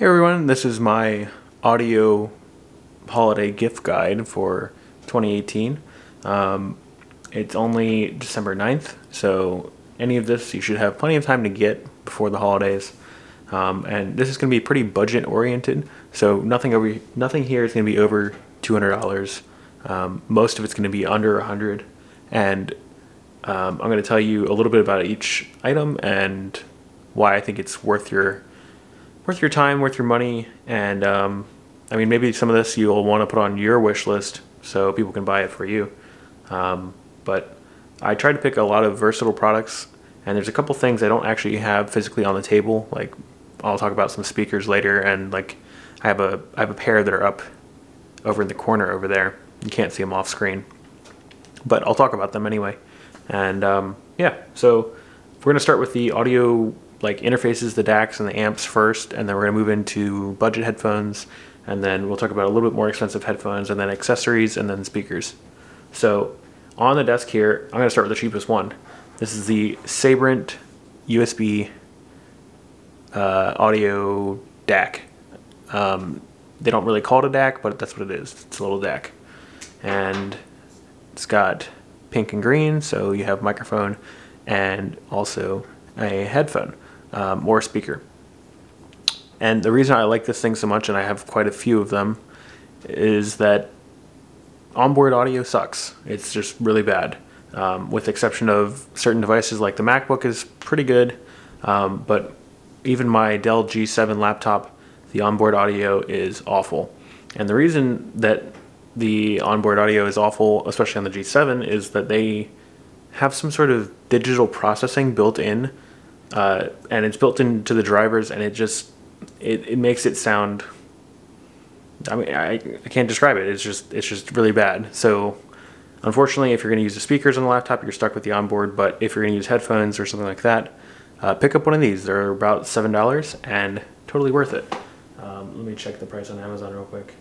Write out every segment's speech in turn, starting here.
Hey everyone, this is my audio holiday gift guide for 2018. It's only December 9th, so any of this you should have plenty of time to get before the holidays. And this is going to be pretty budget oriented, so nothing here is going to be over $200. Most of it's going to be under $100, and I'm going to tell you a little bit about each item and why I think it's worth your time, worth your money, and I mean, maybe some of this you'll want to put on your wish list so people can buy it for you. But I tried to pick a lot of versatile products, and there's a couple things I don't actually have physically on the table. Like, I'll talk about some speakers later, and like I have a pair that are up over in the corner over there. You can't see them off screen, but I'll talk about them anyway. And yeah, so we're gonna start with the audio like interfaces, the DACs and the amps first, and then we're going to move into budget headphones, and then we'll talk about a little bit more expensive headphones, and then accessories, and then speakers. So on the desk here, I'm going to start with the cheapest one. This is the Sabrent USB audio DAC. They don't really call it a DAC, but that's what it is. It's a little DAC. And it's got pink and green, so you have microphone and also a headphone. Or speaker. And the reason I like this thing so much, and I have quite a few of them, is that onboard audio sucks. It's just really bad. With the exception of certain devices like the MacBook is pretty good, but even my Dell G7 laptop, the onboard audio is awful. And the reason that the onboard audio is awful, especially on the G7, is that they have some sort of digital processing built in, and it's built into the drivers, and it makes it sound, I mean, I can't describe it. It's just really bad. So unfortunately, if you're going to use the speakers on the laptop, you're stuck with the onboard. But if you're going to use headphones or something like that, pick up one of these. They're about $7 and totally worth it. Let me check the price on Amazon real quick.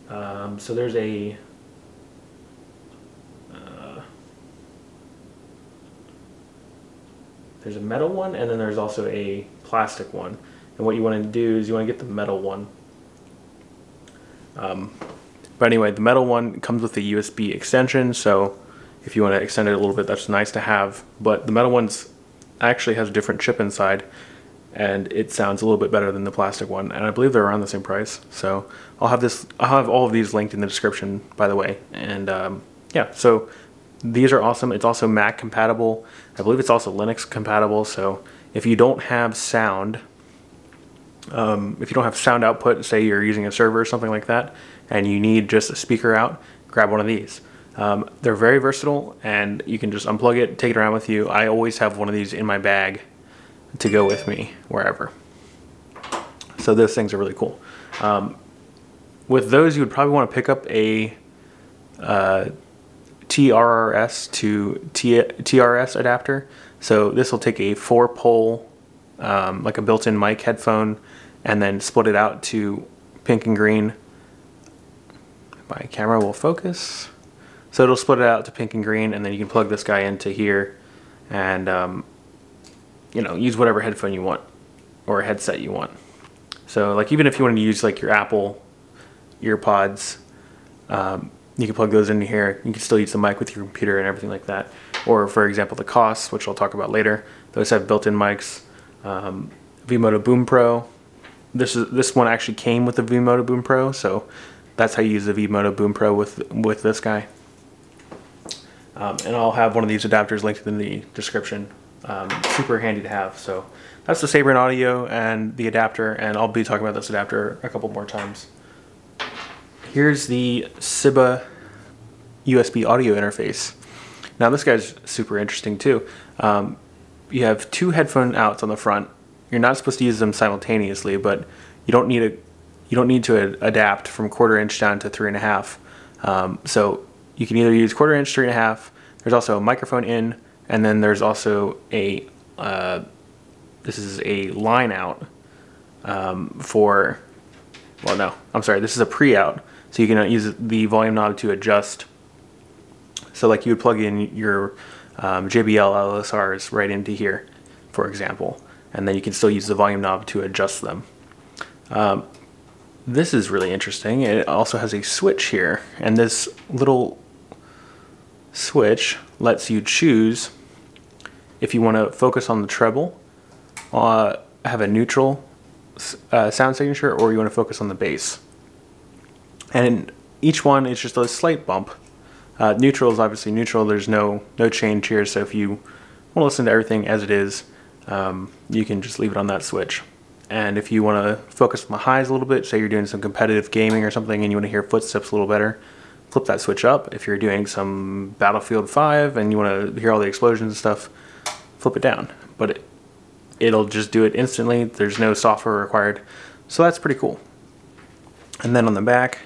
So there's a metal one, and then there's also a plastic one. And what you want to do is you want to get the metal one. But anyway, the metal one comes with a USB extension, so if you want to extend it a little bit, that's nice to have. But the metal one's actually has a different chip inside, and it sounds a little bit better than the plastic one. And I believe they're around the same price. So I'll have all of these linked in the description, by the way. And yeah, so these are awesome. It's also Mac compatible. I believe it's also Linux compatible. So if you don't have sound, output, say you're using a server or something like that, and you need just a speaker out, grab one of these. They're very versatile, and you can just unplug it, take it around with you. I always have one of these in my bag to go with me wherever. So those things are really cool. With those, you would probably want to pick up a TRRS to TRS adapter. So this will take a 4-pole, like a built-in mic headphone, and then split it out to pink and green. My camera will focus. So it'll split it out to pink and green, and then you can plug this guy into here, and you know, use whatever headphone you want or headset you want. So like, even if you want to use like your Apple earpods, you can plug those into here. You can still use the mic with your computer and everything like that. Or for example, the Koss, which I'll talk about later, those have built-in mics. V-Moto Boom Pro. This one actually came with the V-Moto Boom Pro, so that's how you use the V-Moto Boom Pro with this guy. And I'll have one of these adapters linked in the description. Super handy to have. So that's the Sabrent audio and the adapter, and I'll be talking about this adapter a couple more times. Here's the Siba USB audio interface. Now this guy's super interesting too. You have two headphone outs on the front. You're not supposed to use them simultaneously, but you don't need to adapt from 1/4 inch down to 3.5. So you can either use 1/4 inch, 3.5. There's also a microphone in, and then there's also a this is a line out for. Well, no, I'm sorry. This is a pre-out. So you can use the volume knob to adjust. So like, you would plug in your JBL LSRs right into here, for example. and then you can still use the volume knob to adjust them. This is really interesting. It also has a switch here, and this little switch lets you choose if you want to focus on the treble, have a neutral sound signature, or you want to focus on the bass. And each one is just a slight bump. Neutral is obviously neutral. There's no change here, so if you want to listen to everything as it is, you can just leave it on that switch. And if you want to focus on the highs a little bit, say you're doing some competitive gaming or something and you want to hear footsteps a little better, flip that switch up. If you're doing some Battlefield 5 and you want to hear all the explosions and stuff, flip it down. But it'll just do it instantly. There's no software required. So that's pretty cool. And then on the back,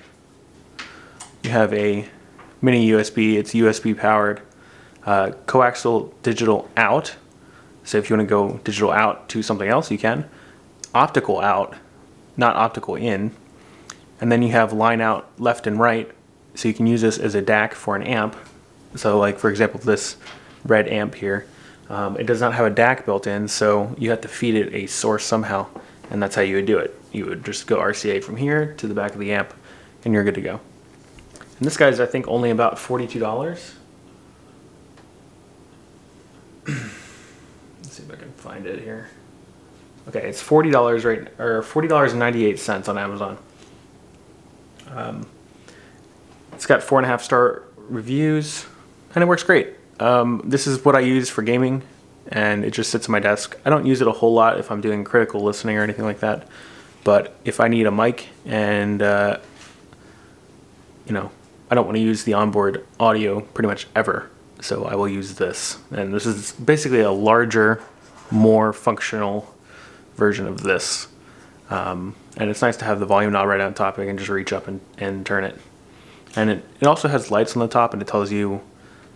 you have a mini USB. It's USB powered, coaxial digital out. So if you want to go digital out to something else, you can. Optical out, not optical in. And then you have line out left and right. So you can use this as a DAC for an amp. So like for example, this red amp here, it does not have a DAC built in, so you have to feed it a source somehow. And that's how you would do it. You would just go RCA from here to the back of the amp and you're good to go. And this guy's I think only about $42. Let's see if I can find it here. Okay, it's $40 right, or $40.98 on Amazon. It's got 4.5 star reviews, and it works great. This is what I use for gaming, and it just sits on my desk. I don't use it a whole lot if I'm doing critical listening or anything like that. But if I need a mic and you know, I don't want to use the onboard audio pretty much ever, so I will use this. And this is basically a larger, more functional version of this. And it's nice to have the volume knob right on top. I can just reach up and turn it. And it also has lights on the top, and it tells you,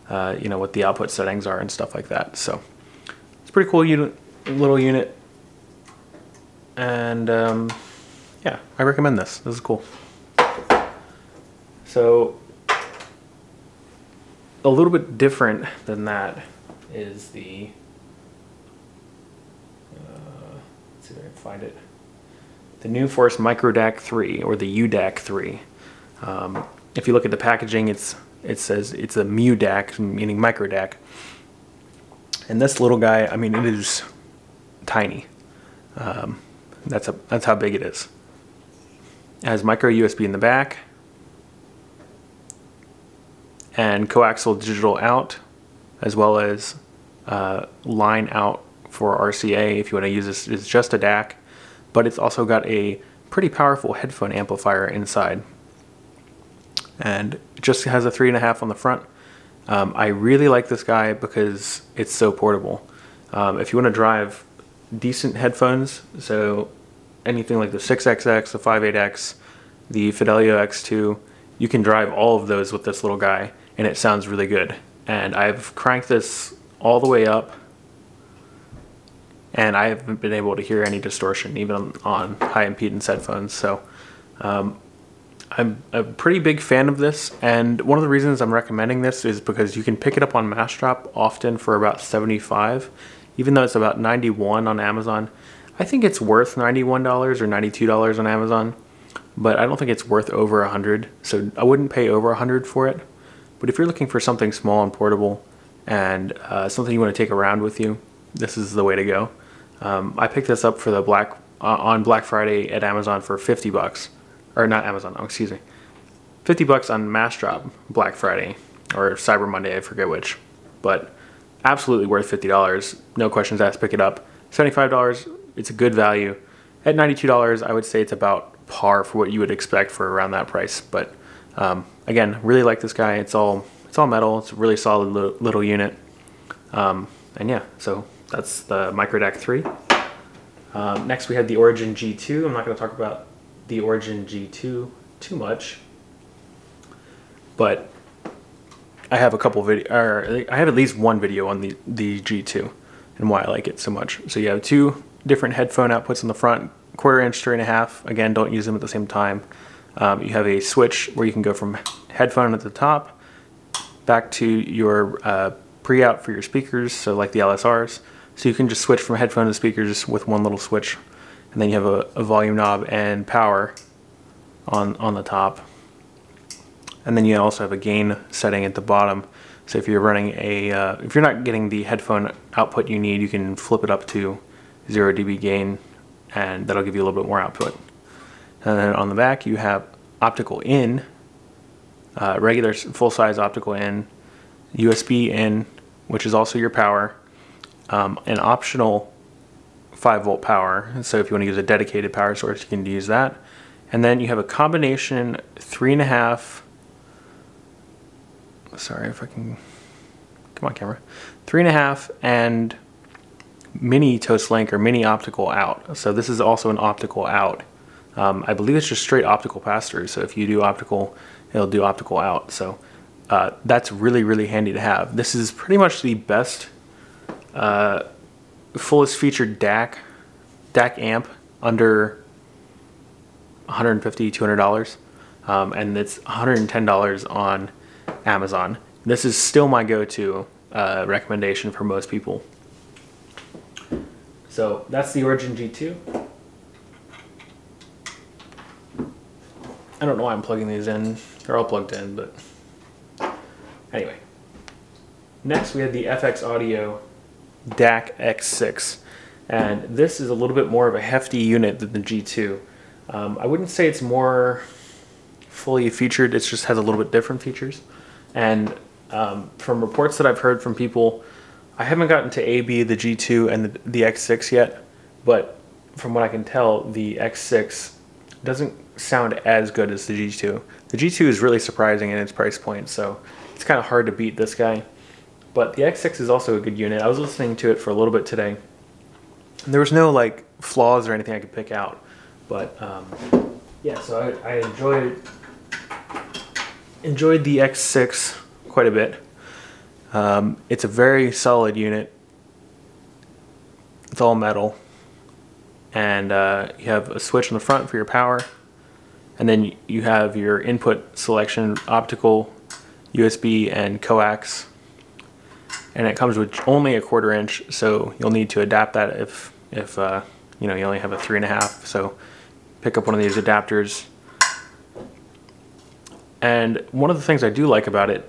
you know, what the output settings are and stuff like that. So it's a pretty cool little unit. And yeah, I recommend this. This is cool. So a little bit different than that is the, let's see if I can find it, the New Force Micro DAC 3, or the UDAC 3. If you look at the packaging, it says it's a mu DAC, meaning micro DAC. And this little guy, I mean, it is tiny. That's how big it is. It has micro USB in the back and coaxial digital out, as well as line out for RCA if you want to use this. It's just a DAC, but it's also got a pretty powerful headphone amplifier inside. And it just has a 3.5 on the front. I really like this guy because it's so portable. If you want to drive decent headphones, so anything like the 6XX, the 58X, the Fidelio X2, you can drive all of those with this little guy, and it sounds really good. And I've cranked this all the way up, and I haven't been able to hear any distortion, even on high impedance headphones. So I'm a pretty big fan of this, and one of the reasons I'm recommending this is because you can pick it up on Massdrop often for about $75, even though it's about $91 on Amazon. I think it's worth $91 or $92 on Amazon, but I don't think it's worth over $100, so I wouldn't pay over $100 for it. But if you're looking for something small and portable and something you want to take around with you, this is the way to go. I picked this up for the on Black Friday at Amazon for $50. Or not Amazon, oh, excuse me. $50 on Massdrop Black Friday, or Cyber Monday, I forget which. But absolutely worth $50. No questions asked, pick it up. $75, it's a good value. At $92, I would say it's about par for what you would expect for around that price. But again, really like this guy. It's all metal. It's a really solid little unit. And yeah, so that's the Micro DAC 3. Next we had the Origin G2. I'm not going to talk about the Origin G2 too much, but I have a couple I have at least one video on the G2 and why I like it so much. So you have two different headphone outputs on the front, 1/4 inch, 3.5. Again, don't use them at the same time. You have a switch where you can go from headphone at the top back to your pre-out for your speakers, so like the LSRs, So you can just switch from headphone to speaker just with one little switch. And then you have a volume knob and power on the top. And then you also have a gain setting at the bottom. So if you're running if you're not getting the headphone output you need, you can flip it up to 0 dB gain, and that'll give you a little bit more output. And then on the back you have optical in, regular full-size optical in, USB in, which is also your power, an optional 5-volt power. So if you want to use a dedicated power source, you can use that. And then you have a combination 3.5. Sorry if I can. Come on, camera. 3.5 and mini toast link or mini optical out. So this is also an optical out. I believe it's just straight optical pass-through. So if you do optical, it'll do optical out. So that's really, really handy to have. This is pretty much the best, fullest featured DAC amp under $150, $200, and it's $110 on Amazon. This is still my go-to recommendation for most people. So that's the Origin G2. I don't know why I'm plugging these in. They're all plugged in, but anyway. Next we have the FX Audio DAC X6, and this is a little bit more of a hefty unit than the G2. I wouldn't say it's more fully featured, it just has a little bit different features. And from reports that I've heard from people, I haven't gotten to AB, the G2, and the X6 yet, but from what I can tell, the X6 doesn't sound as good as the G2. The G2 is really surprising in its price point, so it's kind of hard to beat this guy. But the X6 is also a good unit. I was listening to it for a little bit today. There was no like flaws or anything I could pick out, but yeah. So I enjoyed the X6 quite a bit. It's a very solid unit. It's all metal, and you have a switch on the front for your power, and then you have your input selection: optical, USB, and coax. And it comes with only a 1/4 inch, so you'll need to adapt that if you know, you only have a 3.5. So pick up one of these adapters. And one of the things I do like about it,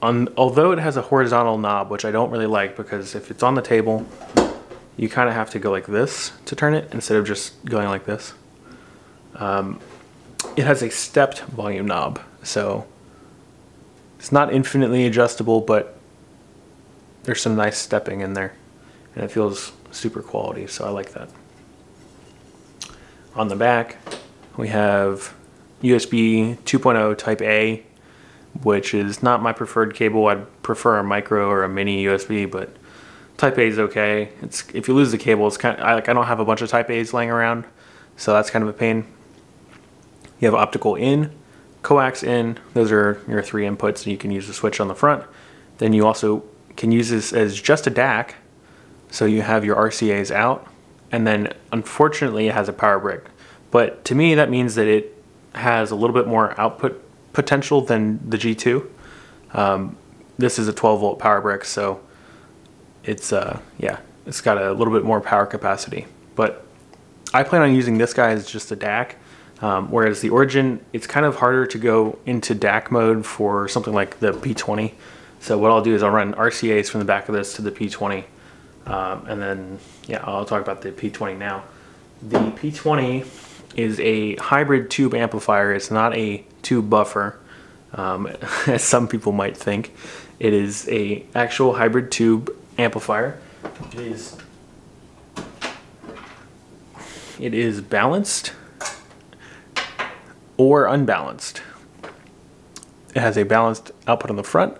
although it has a horizontal knob, which I don't really like, because if it's on the table, you kind of have to go like this to turn it instead of just going like this. It has a stepped volume knob, so it's not infinitely adjustable, but there's some nice stepping in there, and it feels super quality, so I like that. On the back, we have USB 2.0 Type A, which is not my preferred cable. I'd prefer a micro or a mini USB, but Type A is okay. If you lose the cable, it's kind of, I don't have a bunch of Type A's laying around, so that's kind of a pain. You have optical in, coax in. Those are your 3 inputs, and you can use the switch on the front. Then you also can use this as just a DAC, so you have your RCAs out, and then unfortunately it has a power brick. But to me that means that it has a little bit more output potential than the G2. This is a 12-volt power brick, so it's yeah, it's got a little bit more power capacity. But I plan on using this guy as just a DAC, whereas the Origin, it's kind of harder to go into DAC mode for something like the P20. So what I'll do is I'll run RCAs from the back of this to the P20, and then yeah, I'll talk about the P20 now. The P20 is a hybrid tube amplifier. It's not a tube buffer, as some people might think. It is a actual hybrid tube amplifier. It is balanced or unbalanced. It has a balanced output on the front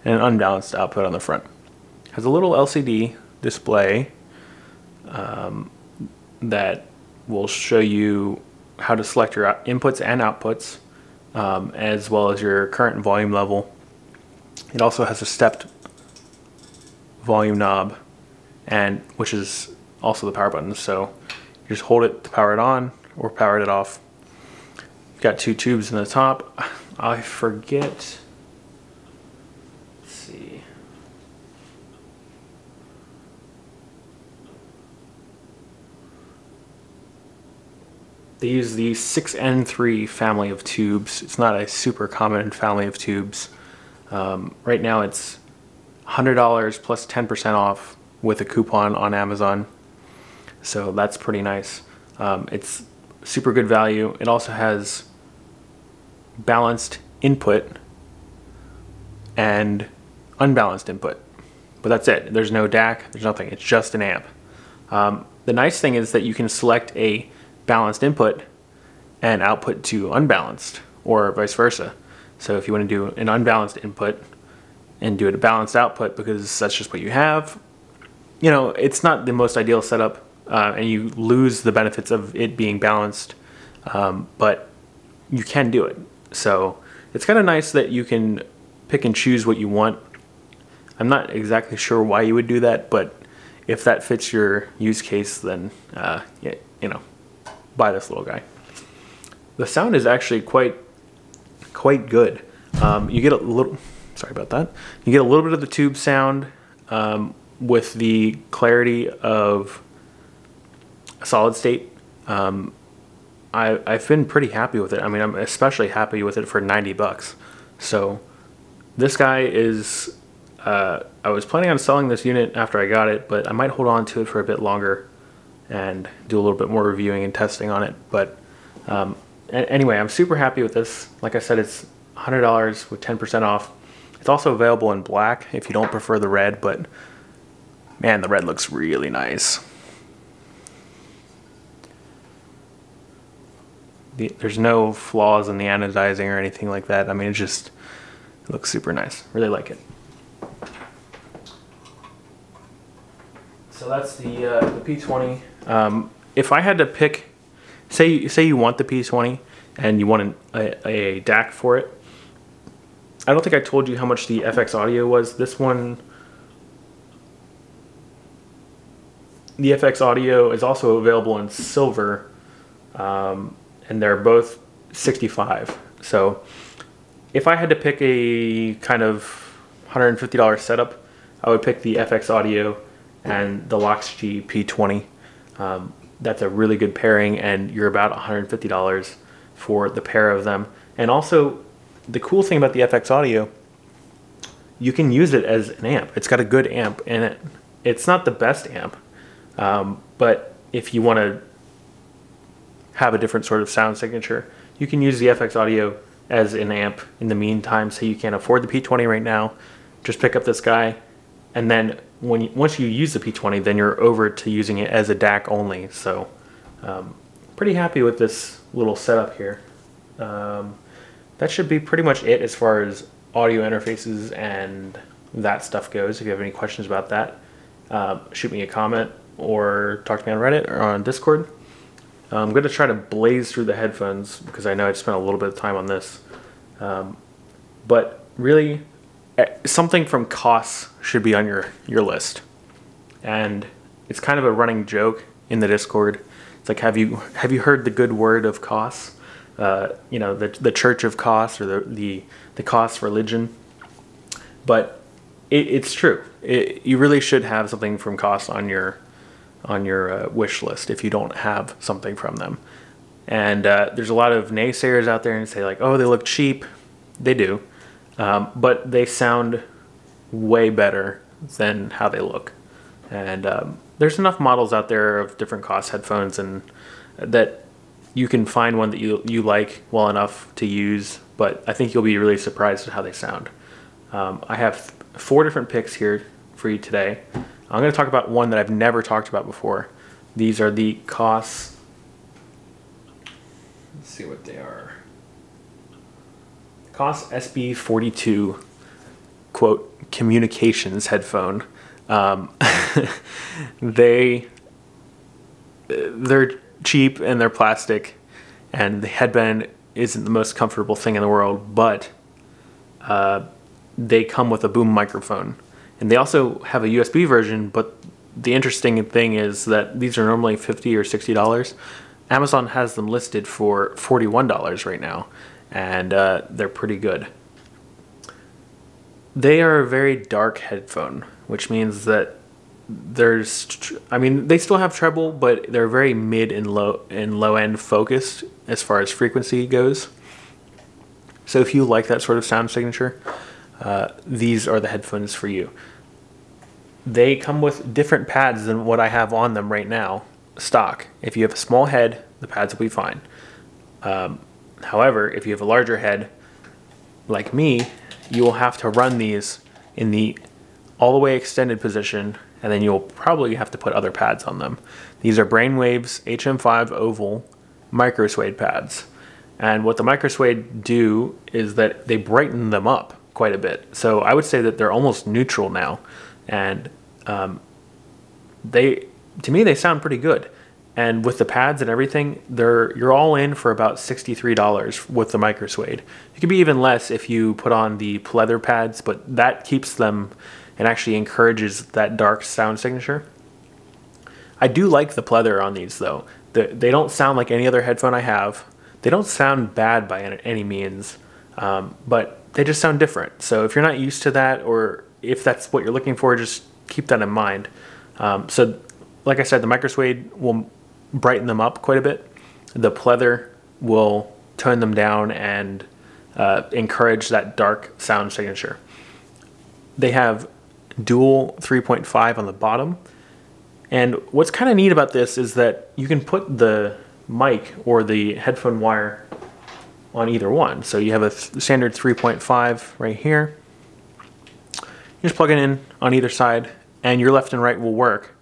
and an unbalanced output on the front. It has a little LCD display that will show you how to select your inputs and outputs, as well as your current volume level. It also has a stepped volume knob, and which is also the power button. So you just hold it to power it on or power it off. You've got 2 tubes in the top. I forget. They use the 6N3 family of tubes. It's not a super common family of tubes. Right now it's $100 plus 10% off with a coupon on Amazon. So that's pretty nice. It's super good value. It also has balanced input and unbalanced input. But that's it. There's no DAC, there's nothing. It's just an amp. The nice thing is that you can select a balanced input and output to unbalanced, or vice versa. So if you want to do an unbalanced input and do a balanced output because that's just what you have, you know, it's not the most ideal setup, and you lose the benefits of it being balanced, but you can do it. So it's kind of nice that you can pick and choose what you want. I'm not exactly sure why you would do that, but if that fits your use case, then yeah, you know, buy this little guy. The sound is actually quite good. You get a little, sorry about that. You get a little bit of the tube sound with the clarity of a solid state. I've been pretty happy with it. I mean, I'm especially happy with it for 90 bucks. So this guy is, I was planning on selling this unit after I got it, but I might hold on to it for a bit longer and do a little bit more reviewing and testing on it. But anyway, I'm super happy with this. Like I said, it's $100 with 10% off. It's also available in black if you don't prefer the red, but man, the red looks really nice. There's no flaws in the anodizing or anything like that. I mean, it looks super nice. Really like it. So that's the P20. If I had to pick, say you want the P20 and you want a DAC for it. I don't think I told you how much the FX audio was. This one, the FX audio is also available in silver, and they're both $65. So if I had to pick a kind of $150 setup, I would pick the FX audio and the Loxg P20. That's a really good pairing, and you're about $150 for the pair of them. And also, the cool thing about the FX audio, you can use it as an amp. It's got a good amp in it. It's not the best amp, but if you want to have a different sort of sound signature, you can use the FX audio as an amp in the meantime. Say you can't afford the P20 right now, just pick up this guy, and then once you use the P20, then you're over to using it as a DAC only. So pretty happy with this little setup here. That should be pretty much it as far as audio interfaces and that stuff goes. If you have any questions about that, shoot me a comment or talk to me on Reddit or on Discord. I'm going to try to blaze through the headphones because I know I spent a little bit of time on this. But really, something from Koss should be on your list. And it's kind of a running joke in the Discord. It's like, have you heard the good word of Koss? You know, the Church of Koss, or the Koss religion. But it's true. You really should have something from Koss on your wish list if you don't have something from them. And there's a lot of naysayers out there and say like, oh, they look cheap. They do, but they sound way better than how they look. And there's enough models out there of different Koss headphones, and that you can find one that you like well enough to use. But I think you'll be really surprised at how they sound. I have 4 different picks here for you today. I'm going to talk about one that I've never talked about before. These are the Koss. Let's see what they are. Koss SB42, quote, communications headphone. They're cheap and they're plastic, and the headband isn't the most comfortable thing in the world, but they come with a boom microphone. And they also have a USB version, but the interesting thing is that these are normally $50 or $60. Amazon has them listed for $41 right now, and they're pretty good. They are a very dark headphone, which means that I mean, they still have treble, but they're very mid and low end focused as far as frequency goes. So if you like that sort of sound signature, these are the headphones for you. They come with different pads than what I have on them right now, stock. If you have a small head, the pads will be fine. However, if you have a larger head, like me, you will have to run these in the all the way extended position, and then you'll probably have to put other pads on them. These are Brainwave's HM5 oval micro suede pads. And what the micro suede do is that they brighten them up quite a bit. So I would say that they're almost neutral now. And to me, they sound pretty good. And with the pads and everything, you're all in for about $63 with the micro suede. It could be even less if you put on the pleather pads, but that keeps them and actually encourages that dark sound signature. I do like the pleather on these though. They don't sound like any other headphone I have. They don't sound bad by any means, but they just sound different. So if you're not used to that, or if that's what you're looking for, just keep that in mind. So like I said, the micro suede will brighten them up quite a bit. The pleather will tone them down and encourage that dark sound signature. They have dual 3.5 on the bottom. And what's kind of neat about this is that you can put the mic or the headphone wire on either one. So you have a standard 3.5 right here. You just plug it in on either side, and your left and right will work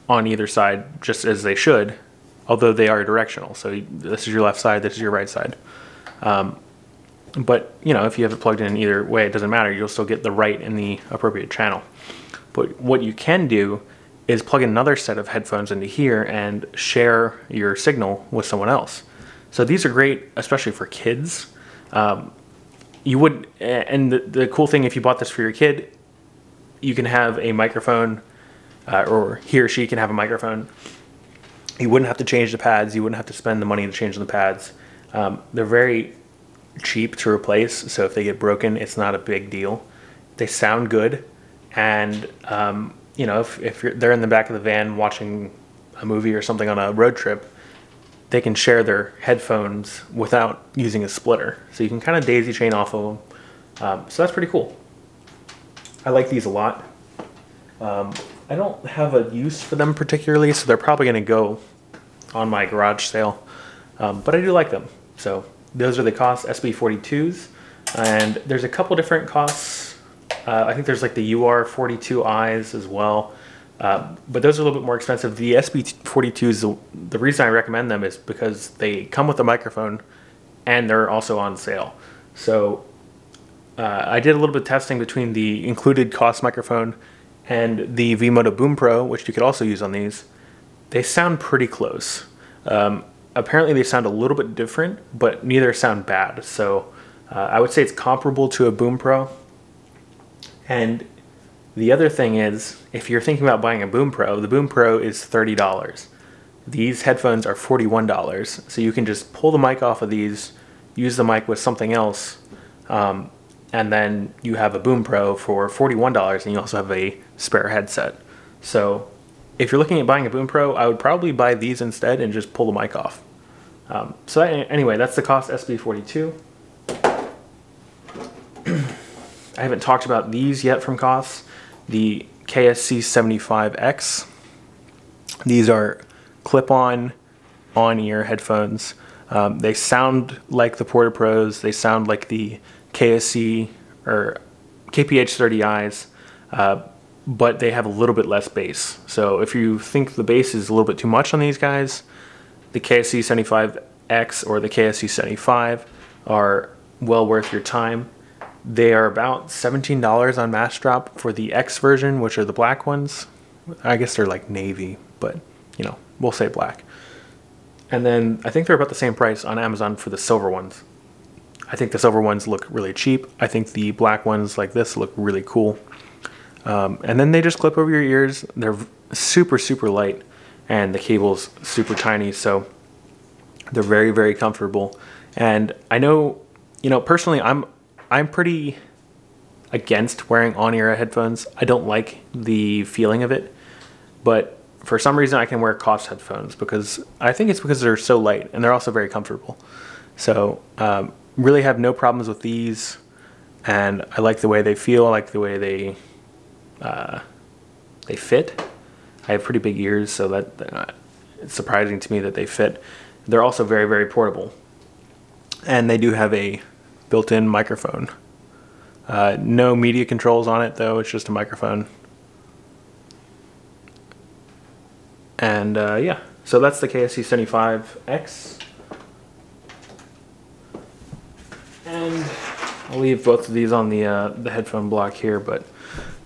on either side just as they should, although they are directional. So this is your left side, this is your right side. But you know, if you have it plugged in either way, it doesn't matter. You'll still get the right in the appropriate channel. But what you can do is plug in another set of headphones into here and share your signal with someone else. So these are great, especially for kids. You would, and the cool thing, if you bought this for your kid, you can have a microphone, or he or she can have a microphone. You wouldn't have to change the pads. You wouldn't have to spend the money to change the pads. They're very cheap to replace, so if they get broken, it's not a big deal. They sound good, and you know, if they're in the back of the van watching a movie or something on a road trip, they can share their headphones without using a splitter. So you can kind of daisy chain off of them. So that's pretty cool. I like these a lot. I don't have a use for them particularly, so they're probably going to go on my garage sale. But I do like them. So those are the Koss SB42s. And there's a couple different Koss. I think there's like the UR42Is as well. But those are a little bit more expensive. The SB42s, the reason I recommend them is because they come with a microphone and they're also on sale. So I did a little bit of testing between the included Koss microphone and the V-Moto Boom Pro, which you could also use on these. They sound pretty close. Apparently they sound a little bit different, but neither sound bad. So I would say it's comparable to a Boom Pro. And the other thing is, if you're thinking about buying a Boom Pro, the Boom Pro is $30. These headphones are $41. So you can just pull the mic off of these, use the mic with something else, and then you have a Boom Pro for $41, and you also have a spare headset. So if you're looking at buying a Boom Pro, I would probably buy these instead and just pull the mic off. So anyway, that's the Koss SB42. I haven't talked about these yet from Koss. The KSC75X. These are clip-on, on-ear headphones. They sound like the Porta Pros. They sound like the KSC or KPH30Is, but they have a little bit less bass. So if you think the bass is a little bit too much on these guys, the KSC75X or the KSC75 are well worth your time. They are about $17 on Massdrop for the X version, which are the black ones. I guess they're like navy, but you know, we'll say black. And then I think they're about the same price on Amazon for the silver ones. I think the silver ones look really cheap. I think the black ones like this look really cool. And then they just clip over your ears. They're super, super light, and the cable's super tiny, so they're very, very comfortable. And I know, you know, personally, I'm pretty against wearing on-ear headphones. I don't like the feeling of it, but for some reason I can wear Koss headphones because I think it's because they're so light and they're also very comfortable. So really have no problems with these, and I like the way they feel. I like the way they fit. I have pretty big ears, so that it's surprising to me that they fit. They're also very, very portable, and they do have a built-in microphone. No media controls on it though, it's just a microphone. And yeah, so that's the KSC75X. And I'll leave both of these on the headphone block here, but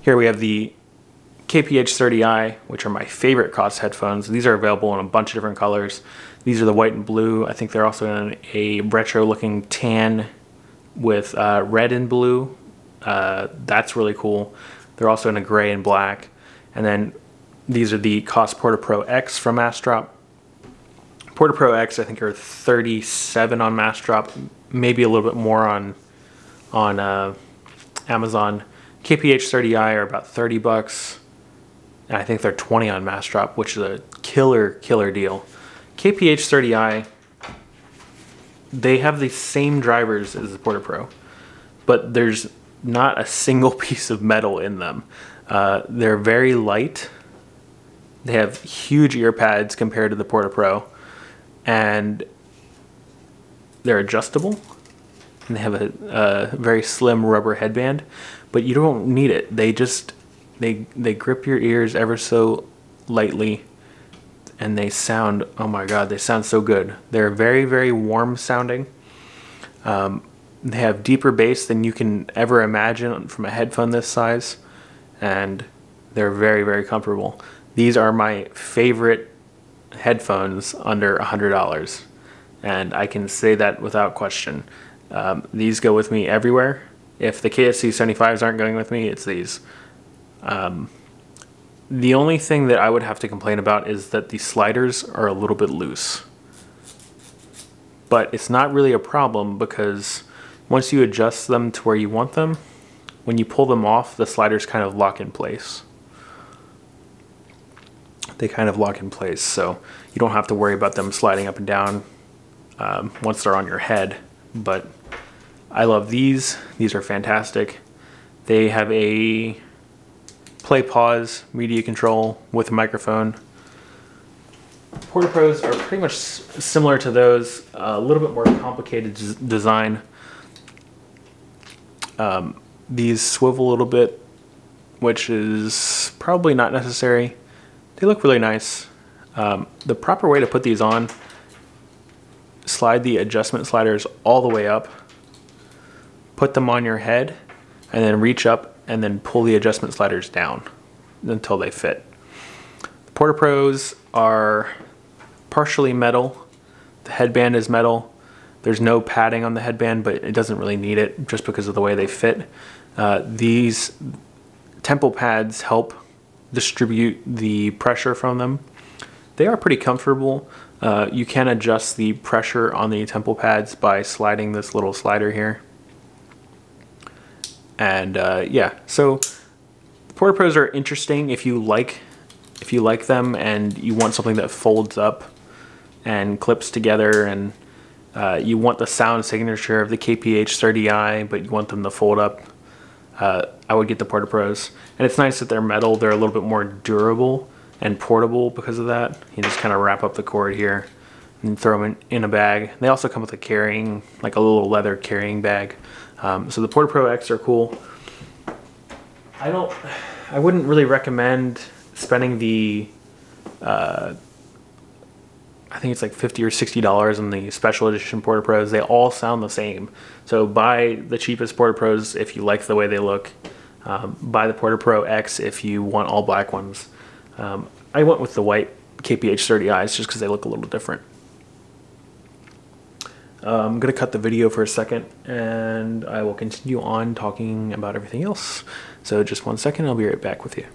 here we have the KPH30i, which are my favorite Koss headphones. These are available in a bunch of different colors. These are the white and blue. I think they're also in a retro looking tan with red and blue. That's really cool. They're also in a gray and black. And then these are the Koss Porta Pro X from Massdrop. Porta Pro X I think are 37 on Massdrop, maybe a little bit more on Amazon. KPH30i are about 30 bucks. And I think they're 20 on Massdrop, which is a killer deal. KPH30i, they have the same drivers as the Porta Pro, but there's not a single piece of metal in them. They're very light. They have huge ear pads compared to the Porta Pro, and they're adjustable, and they have a very slim rubber headband, but you don't need it. They grip your ears ever so lightly, and they sound, oh my god, they sound so good. They're very, very warm sounding. They have deeper bass than you can ever imagine from a headphone this size, and they're very, very comfortable. These are my favorite headphones under $100, and I can say that without question. These go with me everywhere. If the KSC75s aren't going with me, it's these. The only thing that I would have to complain about is that the sliders are a little bit loose. But it's not really a problem because once you adjust them to where you want them, when you pull them off, the sliders kind of lock in place. They kind of lock in place, so you don't have to worry about them sliding up and down once they're on your head. But I love these. These are fantastic. They have a play pause media control with a microphone. Porta Pros are pretty much similar to those, a little bit more complicated design. These swivel a little bit, which is probably not necessary. They look really nice. The proper way to put these on, slide the adjustment sliders all the way up, put them on your head, and then reach up and then pull the adjustment sliders down until they fit. The Porta Pros are partially metal. The headband is metal. There's no padding on the headband, but it doesn't really need it just because of the way they fit. These temple pads help distribute the pressure from them. They are pretty comfortable. You can adjust the pressure on the temple pads by sliding this little slider here. And yeah, so the Porta Pros are interesting if you like them and you want something that folds up and clips together, and you want the sound signature of the KPH30i, but you want them to fold up. I would get the Porta Pros. And it's nice that they're metal. They're a little bit more durable and portable because of that. You just kind of wrap up the cord here and throw them in a bag. They also come with a carrying, like a little leather carrying bag. So the Porta Pro X are cool. I wouldn't really recommend spending the, I think it's like $50 or $60 on the special edition Porta Pros. They all sound the same. So buy the cheapest Porta Pros if you like the way they look. Buy the Porta Pro X if you want all black ones. I went with the white KPH30Is just because they look a little different. I'm going to cut the video for a second and I will continue on talking about everything else. So just 1 second, I'll be right back with you.